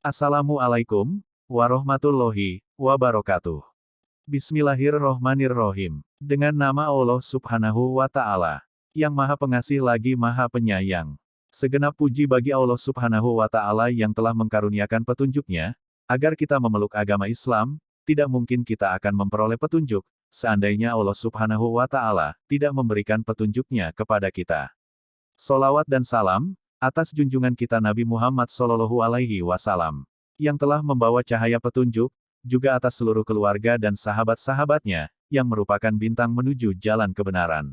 Assalamualaikum warahmatullahi wabarakatuh. Bismillahirrohmanirrohim. Dengan nama Allah Subhanahu wa Ta'ala, yang Maha Pengasih lagi Maha Penyayang. Segenap puji bagi Allah Subhanahu wa Ta'ala yang telah mengkaruniakan petunjuknya, agar kita memeluk agama Islam. Tidak mungkin kita akan memperoleh petunjuk, seandainya Allah Subhanahu wa Ta'ala tidak memberikan petunjuknya kepada kita. Sholawat dan salam atas junjungan kita Nabi Muhammad Shallallahu Alaihi Wasallam, yang telah membawa cahaya petunjuk, juga atas seluruh keluarga dan sahabat-sahabatnya, yang merupakan bintang menuju jalan kebenaran.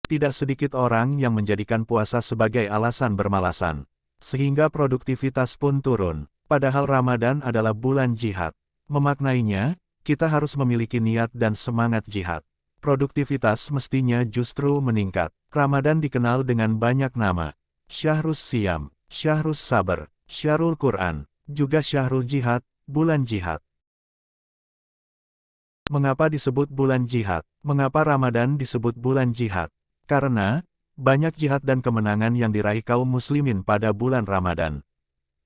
Tidak sedikit orang yang menjadikan puasa sebagai alasan bermalasan, sehingga produktivitas pun turun, padahal Ramadan adalah bulan jihad. Memaknainya, kita harus memiliki niat dan semangat jihad. Produktivitas mestinya justru meningkat. Ramadan dikenal dengan banyak nama. Syahrus Siyam, Syahrus Sabar, Syahrul Quran, juga Syahrul Jihad, bulan jihad. Mengapa disebut bulan jihad? Mengapa Ramadan disebut bulan jihad? Karena, banyak jihad dan kemenangan yang diraih kaum muslimin pada bulan Ramadan.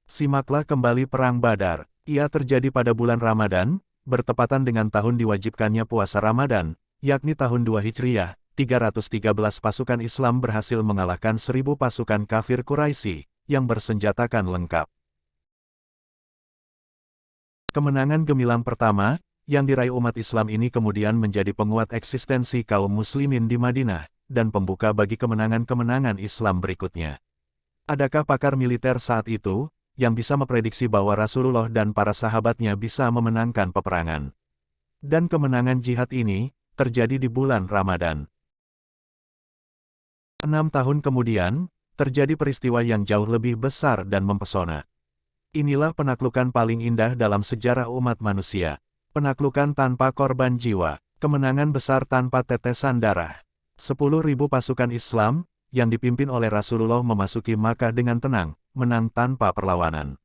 Simaklah kembali Perang Badar. Ia terjadi pada bulan Ramadan, bertepatan dengan tahun diwajibkannya puasa Ramadan, yakni tahun 2 Hijriyah. 313 pasukan Islam berhasil mengalahkan 1000 pasukan kafir Quraisy yang bersenjatakan lengkap. Kemenangan gemilang pertama yang diraih umat Islam ini kemudian menjadi penguat eksistensi kaum muslimin di Madinah dan pembuka bagi kemenangan-kemenangan Islam berikutnya. Adakah pakar militer saat itu yang bisa memprediksi bahwa Rasulullah dan para sahabatnya bisa memenangkan peperangan? Dan kemenangan jihad ini terjadi di bulan Ramadan. 6 tahun kemudian, terjadi peristiwa yang jauh lebih besar dan mempesona. Inilah penaklukan paling indah dalam sejarah umat manusia. Penaklukan tanpa korban jiwa, kemenangan besar tanpa tetesan darah. 10.000 pasukan Islam, yang dipimpin oleh Rasulullah memasuki Makkah dengan tenang, menang tanpa perlawanan.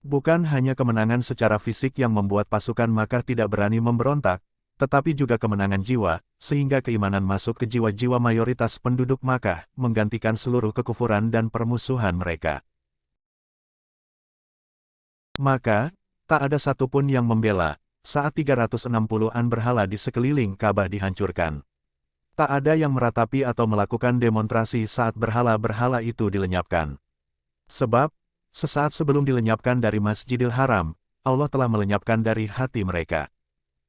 Bukan hanya kemenangan secara fisik yang membuat pasukan Makkah tidak berani memberontak, tetapi juga kemenangan jiwa, sehingga keimanan masuk ke jiwa-jiwa mayoritas penduduk Makkah, menggantikan seluruh kekufuran dan permusuhan mereka. Maka, tak ada satupun yang membela, saat 360-an berhala di sekeliling Ka'bah dihancurkan. Tak ada yang meratapi atau melakukan demonstrasi saat berhala-berhala itu dilenyapkan. Sebab, sesaat sebelum dilenyapkan dari Masjidil Haram, Allah telah melenyapkan dari hati mereka.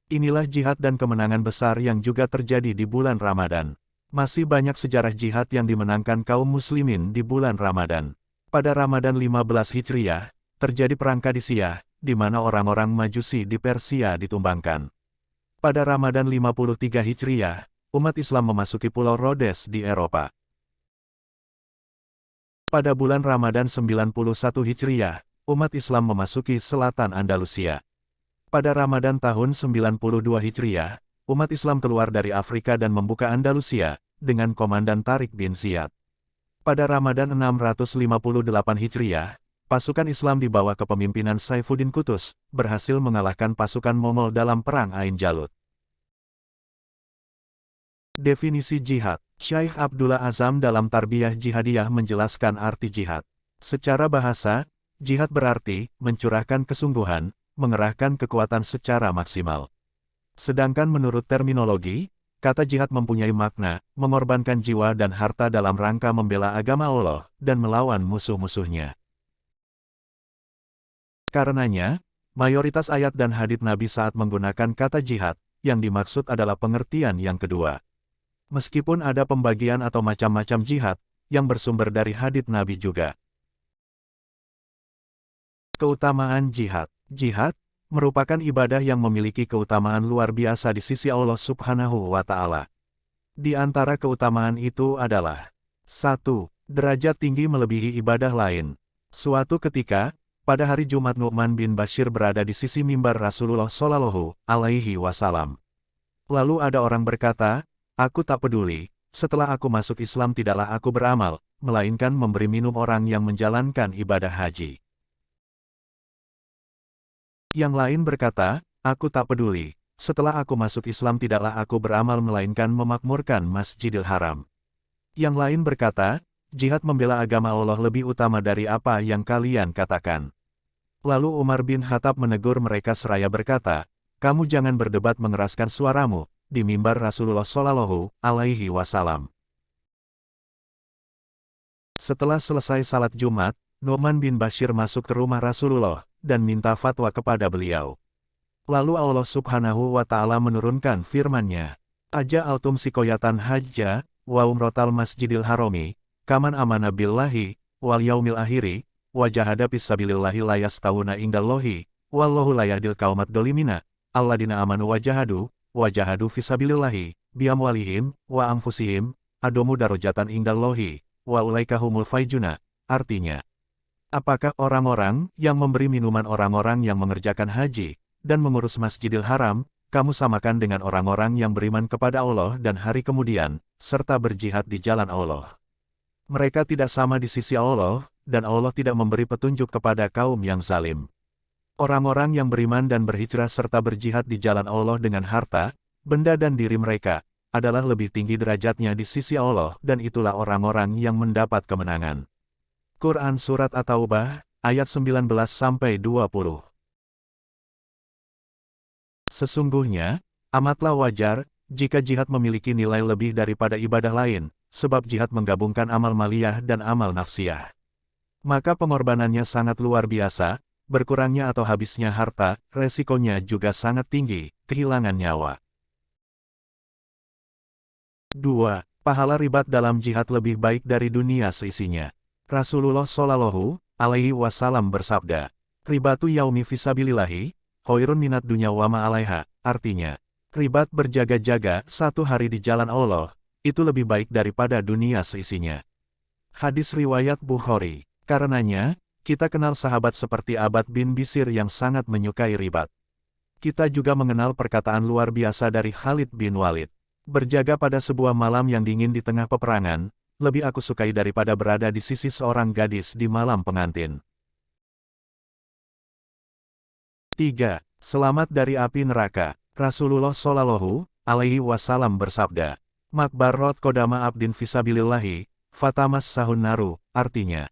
Inilah jihad dan kemenangan besar yang juga terjadi di bulan Ramadan. Masih banyak sejarah jihad yang dimenangkan kaum muslimin di bulan Ramadan. Pada Ramadan 15 Hijriyah, terjadi perang Qadisiyah, di mana orang-orang Majusi di Persia ditumbangkan. Pada Ramadan 53 Hijriyah, umat Islam memasuki Pulau Rhodes di Eropa. Pada bulan Ramadan 91 Hijriyah, umat Islam memasuki selatan Andalusia. Pada Ramadan tahun 92 Hijriyah, umat Islam keluar dari Afrika dan membuka Andalusia, dengan Komandan Tariq bin Ziyad. Pada Ramadan 658 Hijriyah, pasukan Islam di bawah kepemimpinan Saifuddin Qutuz, berhasil mengalahkan pasukan Mongol dalam Perang Ain Jalut. Definisi jihad. Syekh Abdullah Azam dalam Tarbiyah Jihadiyah menjelaskan arti jihad. Secara bahasa, jihad berarti mencurahkan kesungguhan, mengerahkan kekuatan secara maksimal. Sedangkan menurut terminologi, kata jihad mempunyai makna, mengorbankan jiwa dan harta dalam rangka membela agama Allah, dan melawan musuh-musuhnya. Karenanya, mayoritas ayat dan hadits Nabi saat menggunakan kata jihad, yang dimaksud adalah pengertian yang kedua. Meskipun ada pembagian atau macam-macam jihad, yang bersumber dari hadits Nabi juga. Keutamaan jihad. Jihad merupakan ibadah yang memiliki keutamaan luar biasa di sisi Allah Subhanahu wa Ta'ala. Di antara keutamaan itu adalah 1. Derajat tinggi melebihi ibadah lain. Suatu ketika, pada hari Jumat Nu'man bin Bashir berada di sisi mimbar Rasulullah Shallallahu Alaihi Wasallam. Lalu ada orang berkata, "Aku tak peduli, setelah aku masuk Islam tidaklah aku beramal, melainkan memberi minum orang yang menjalankan ibadah haji." Yang lain berkata, "Aku tak peduli, setelah aku masuk Islam tidaklah aku beramal melainkan memakmurkan Masjidil Haram." Yang lain berkata, "Jihad membela agama Allah lebih utama dari apa yang kalian katakan." Lalu Umar bin Khattab menegur mereka seraya berkata, "Kamu jangan berdebat mengeraskan suaramu di mimbar Rasulullah Shallallahu Alaihi Wasallam." Setelah selesai salat Jumat, Nu'man bin Bashir masuk ke rumah Rasulullah dan minta fatwa kepada beliau. Lalu Allah Subhanahu wa Ta'ala menurunkan firman-Nya, "Aja altum sikoyatan hajja wa umrotal masjidil harami, kaman amana billahi wal yaumil akhiri, wa jahada fisabilillahi layastawuna indallahi, wallahu layahdil qaumat dolimina, alladina amanu wa jahadu fisabilillahi, biamwalihim, wa anfusihim, adomu darajatan indallahi, wa ulaika humul faizuna." Artinya, apakah orang-orang yang memberi minuman orang-orang yang mengerjakan haji dan mengurus Masjidil Haram, kamu samakan dengan orang-orang yang beriman kepada Allah dan hari kemudian, serta berjihad di jalan Allah? Mereka tidak sama di sisi Allah, dan Allah tidak memberi petunjuk kepada kaum yang zalim. Orang-orang yang beriman dan berhijrah serta berjihad di jalan Allah dengan harta, benda dan diri mereka, adalah lebih tinggi derajatnya di sisi Allah, dan itulah orang-orang yang mendapat kemenangan. Quran Surat At-Taubah, ayat 19-20. Sesungguhnya, amatlah wajar, jika jihad memiliki nilai lebih daripada ibadah lain, sebab jihad menggabungkan amal maliyah dan amal nafsiyah. Maka pengorbanannya sangat luar biasa, berkurangnya atau habisnya harta, resikonya juga sangat tinggi, kehilangan nyawa. 2. Pahala ribat dalam jihad lebih baik dari dunia seisinya. Rasulullah Shallallahu Alaihi Wasallam bersabda, "Ribatu yaumi fisabilillahi, khairun minat dunya wa ma 'alaiha." Artinya, ribat berjaga-jaga satu hari di jalan Allah, itu lebih baik daripada dunia seisinya. Hadis riwayat Bukhari. Karenanya, kita kenal sahabat seperti Abad bin Bisir yang sangat menyukai ribat. Kita juga mengenal perkataan luar biasa dari Khalid bin Walid. "Berjaga pada sebuah malam yang dingin di tengah peperangan, lebih aku sukai daripada berada di sisi seorang gadis di malam pengantin." 3. Selamat dari api neraka. Rasulullah Shallallahu Alaihi Wasallam bersabda, "Makbarot kodama abdin fisabilillahi, fatamas sahun naru." Artinya,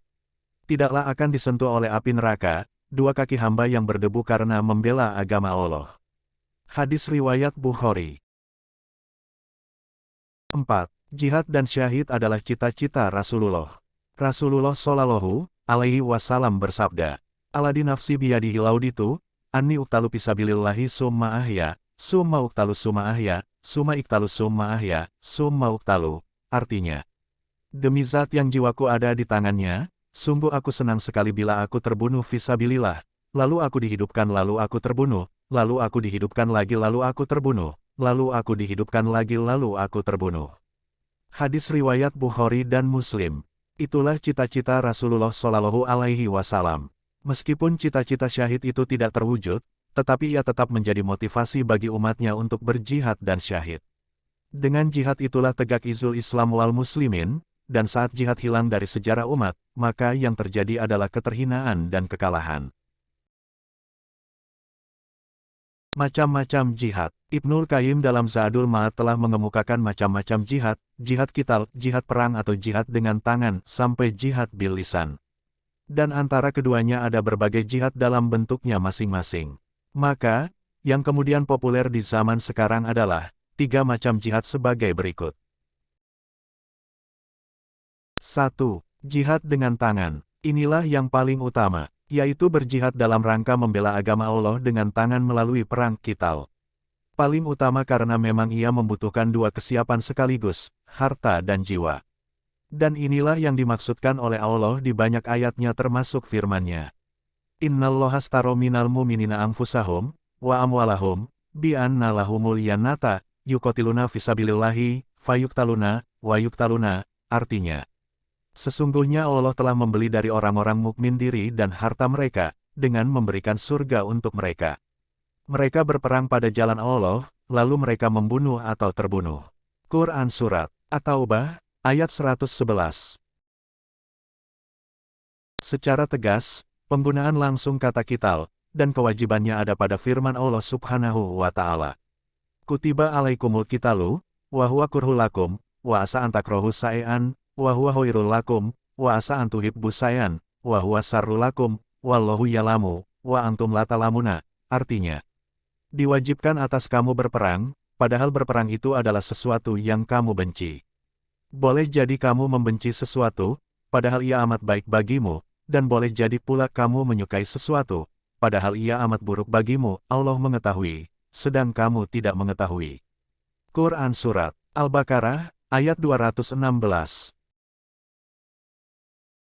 tidaklah akan disentuh oleh api neraka dua kaki hamba yang berdebu karena membela agama Allah. Hadis riwayat Bukhari. 4. Jihad dan syahid adalah cita-cita Rasulullah. Rasulullah Shallallahu Alaihi Wasallam bersabda, "Aladi nafsi biyadihi lauditu, anni uktalu fisabilillahi summa ahya, summa uktalu summa ahya, summa iktalu summa ahya, summa uktalu." Artinya, demi zat yang jiwaku ada di tangannya, sungguh aku senang sekali bila aku terbunuh fisabilillah, lalu aku dihidupkan lalu aku terbunuh, lalu aku dihidupkan lagi lalu aku terbunuh, lalu aku dihidupkan lagi lalu aku terbunuh. Hadis riwayat Bukhari dan Muslim. Itulah cita-cita Rasulullah Shallallahu Alaihi Wasallam. Meskipun cita-cita syahid itu tidak terwujud, tetapi ia tetap menjadi motivasi bagi umatnya untuk berjihad dan syahid. Dengan jihad itulah tegak izul Islam wal muslimin, dan saat jihad hilang dari sejarah umat, maka yang terjadi adalah keterhinaan dan kekalahan. Macam-macam jihad. Ibnul Qayyim dalam Zadul Ma'ad telah mengemukakan macam-macam jihad, jihad qital, jihad perang atau jihad dengan tangan, sampai jihad bil lisan. Dan antara keduanya ada berbagai jihad dalam bentuknya masing-masing. Maka, yang kemudian populer di zaman sekarang adalah 3 macam jihad sebagai berikut. 1. Jihad dengan tangan. Inilah yang paling utama, yaitu berjihad dalam rangka membela agama Allah dengan tangan melalui perang qital. Paling utama karena memang ia membutuhkan 2 kesiapan sekaligus, harta dan jiwa. Dan inilah yang dimaksudkan oleh Allah di banyak ayatnya termasuk firman-Nya. "Innallaha astaro minal mu'minina anfusahum wa amwalahum bi anna lahumul jannata yuqatiluna fisabilillahi fayuqtaluna wa yuqtaluna." Artinya, sesungguhnya Allah telah membeli dari orang-orang mukmin diri dan harta mereka dengan memberikan surga untuk mereka. Mereka berperang pada jalan Allah, lalu mereka membunuh atau terbunuh. Quran Surat At-Taubah, ayat 111. Secara tegas, penggunaan langsung kata qital, dan kewajibannya ada pada firman Allah Subhanahu wa Ta'ala. "Kutiba alaikumul qitalu, wa huwa kurhul lakum, wa asa an takrahu sa'an, wa huwa khairul lakum, wa asa an tuhibbu sa'an, wa huwa sarrul lakum, wallahu ya'lamu, wa antum la ta'lamuna, artinya, diwajibkan atas kamu berperang, padahal berperang itu adalah sesuatu yang kamu benci. Boleh jadi kamu membenci sesuatu, padahal ia amat baik bagimu, dan boleh jadi pula kamu menyukai sesuatu, padahal ia amat buruk bagimu, Allah mengetahui, sedang kamu tidak mengetahui. Quran Surat Al-Baqarah, ayat 216.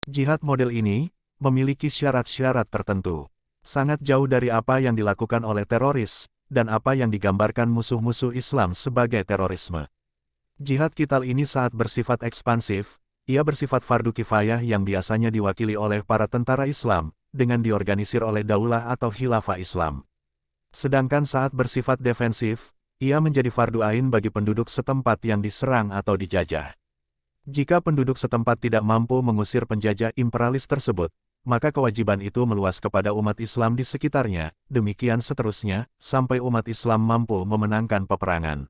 Jihad model ini memiliki syarat-syarat tertentu. Sangat jauh dari apa yang dilakukan oleh teroris, dan apa yang digambarkan musuh-musuh Islam sebagai terorisme. Jihad qital ini saat bersifat ekspansif, ia bersifat fardu kifayah yang biasanya diwakili oleh para tentara Islam, dengan diorganisir oleh daulah atau khilafah Islam. Sedangkan saat bersifat defensif, ia menjadi fardu ain bagi penduduk setempat yang diserang atau dijajah. Jika penduduk setempat tidak mampu mengusir penjajah imperialis tersebut, maka kewajiban itu meluas kepada umat Islam di sekitarnya, demikian seterusnya, sampai umat Islam mampu memenangkan peperangan.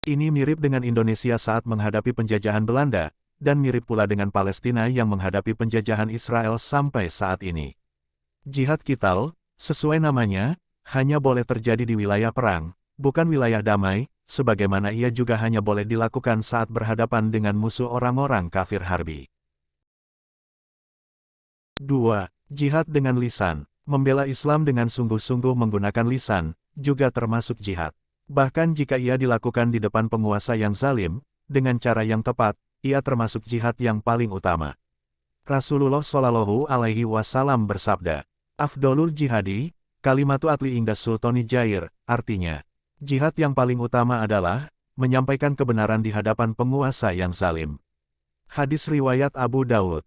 Ini mirip dengan Indonesia saat menghadapi penjajahan Belanda, dan mirip pula dengan Palestina yang menghadapi penjajahan Israel sampai saat ini. Jihad qital, sesuai namanya, hanya boleh terjadi di wilayah perang, bukan wilayah damai, sebagaimana ia juga hanya boleh dilakukan saat berhadapan dengan musuh orang-orang kafir harbi. 2. Jihad dengan lisan. Membela Islam dengan sungguh-sungguh menggunakan lisan, juga termasuk jihad. Bahkan jika ia dilakukan di depan penguasa yang zalim, dengan cara yang tepat, ia termasuk jihad yang paling utama. Rasulullah Shallallahu Alaihi Wasallam bersabda, Afdolul jihadi, kalimatu atli indas sultani jair, artinya, jihad yang paling utama adalah, menyampaikan kebenaran di hadapan penguasa yang zalim. Hadis riwayat Abu Daud.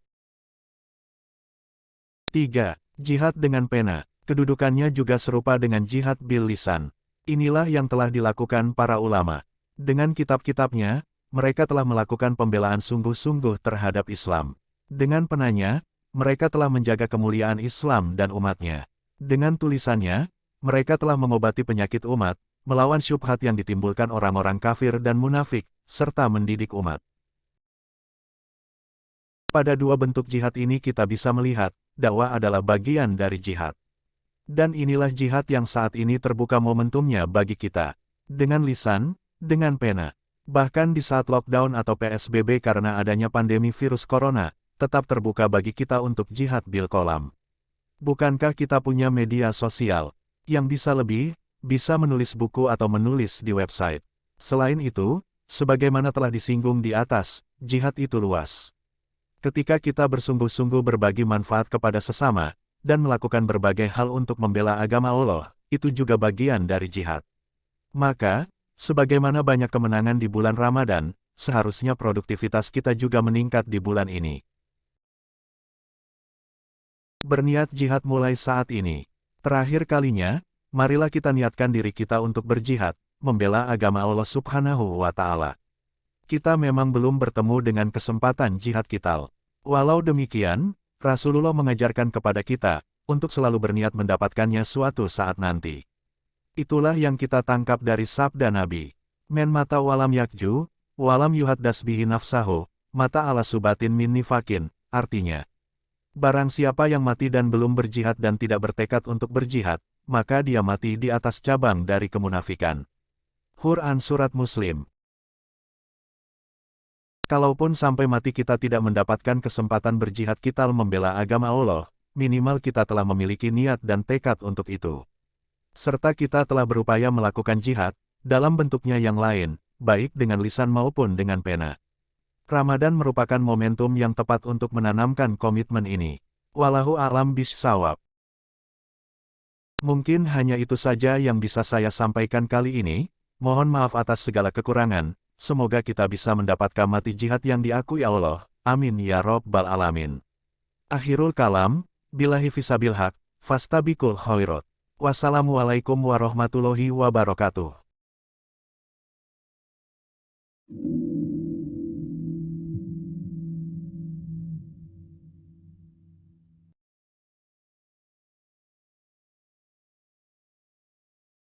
3. Jihad dengan pena. Kedudukannya juga serupa dengan jihad bil lisan. Inilah yang telah dilakukan para ulama. Dengan kitab-kitabnya, mereka telah melakukan pembelaan sungguh-sungguh terhadap Islam. Dengan penanya, mereka telah menjaga kemuliaan Islam dan umatnya. Dengan tulisannya, mereka telah mengobati penyakit umat, melawan syubhat yang ditimbulkan orang-orang kafir dan munafik, serta mendidik umat. Pada dua bentuk jihad ini kita bisa melihat, dakwah adalah bagian dari jihad. Dan inilah jihad yang saat ini terbuka momentumnya bagi kita. Dengan lisan, dengan pena. Bahkan di saat lockdown atau PSBB karena adanya pandemi virus corona, tetap terbuka bagi kita untuk jihad bil qalam. Bukankah kita punya media sosial, yang bisa menulis buku atau menulis di website. Selain itu, sebagaimana telah disinggung di atas, jihad itu luas. Ketika kita bersungguh-sungguh berbagi manfaat kepada sesama, dan melakukan berbagai hal untuk membela agama Allah, itu juga bagian dari jihad. Maka, sebagaimana banyak kemenangan di bulan Ramadan, seharusnya produktivitas kita juga meningkat di bulan ini. Berniat jihad mulai saat ini. Terakhir kalinya, marilah kita niatkan diri kita untuk berjihad, membela agama Allah Subhanahu wa Ta'ala. Kita memang belum bertemu dengan kesempatan jihad qital. Walau demikian, Rasulullah mengajarkan kepada kita, untuk selalu berniat mendapatkannya suatu saat nanti. Itulah yang kita tangkap dari sabda Nabi. Men mata walam yakju, walam yuhaddas bihi nafsahu, mata ala subatin min nifakin, artinya, barang siapa yang mati dan belum berjihad dan tidak bertekad untuk berjihad, maka dia mati di atas cabang dari kemunafikan. Quran Surat Muslim. Kalaupun sampai mati kita tidak mendapatkan kesempatan berjihad qital membela agama Allah, minimal kita telah memiliki niat dan tekad untuk itu. Serta kita telah berupaya melakukan jihad, dalam bentuknya yang lain, baik dengan lisan maupun dengan pena. Ramadan merupakan momentum yang tepat untuk menanamkan komitmen ini. Wallahu a'lam bishawab. Mungkin hanya itu saja yang bisa saya sampaikan kali ini, mohon maaf atas segala kekurangan. Semoga kita bisa mendapatkan mati jihad yang diakui Allah. Amin ya Rabbal Alamin. Akhirul kalam, billahi fisabil haq, fastabikul khairat. Wassalamualaikum warahmatullahi wabarakatuh.